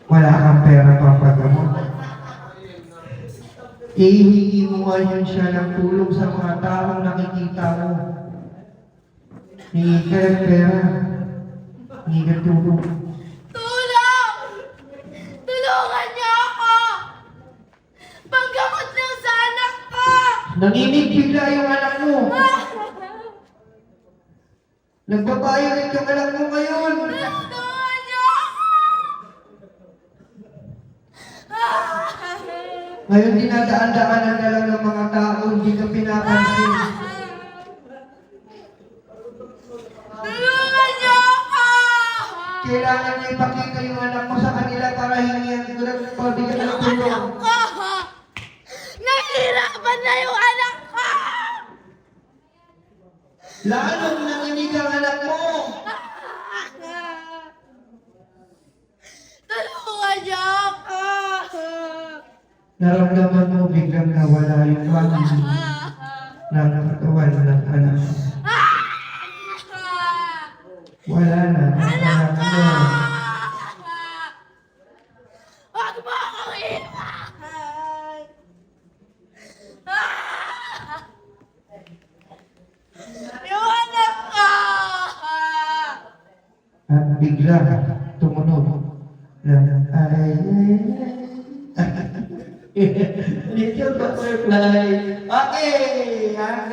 Wala kang pera papagamot. Ihingi mo ngayon siya ng tulong sa mga taong nakikita mo. Hingi ka ng pera. Hingi ka tulong. Tulong! Tulungan niyo ako! Panggamot lang sa anak ko! Nanginig bigla yung anak mo. Nagbabayo rin yung anak mo ngayon. Tulungan niyo ako! Ngayon dinadaan-daanan na lang ng mga tao, hindi ka pinapansin. Tulungan niyo ako! Kailangan niya ipakita yung anak mo sa kanila para hingihan ko ng pabigyan ng tulong. Ko! Nahihirapan na yung anak ko! Lalong nanginig ang anak mo. Tulungan niyo ako! Naramdaman mo biglang nawala yung wagi ng katawan ng anak mo. Wala na ang anak mo. Huwag mo akong iwan! Yung anak ko! At bigla tumunog ng Little butterfly. Okay, ang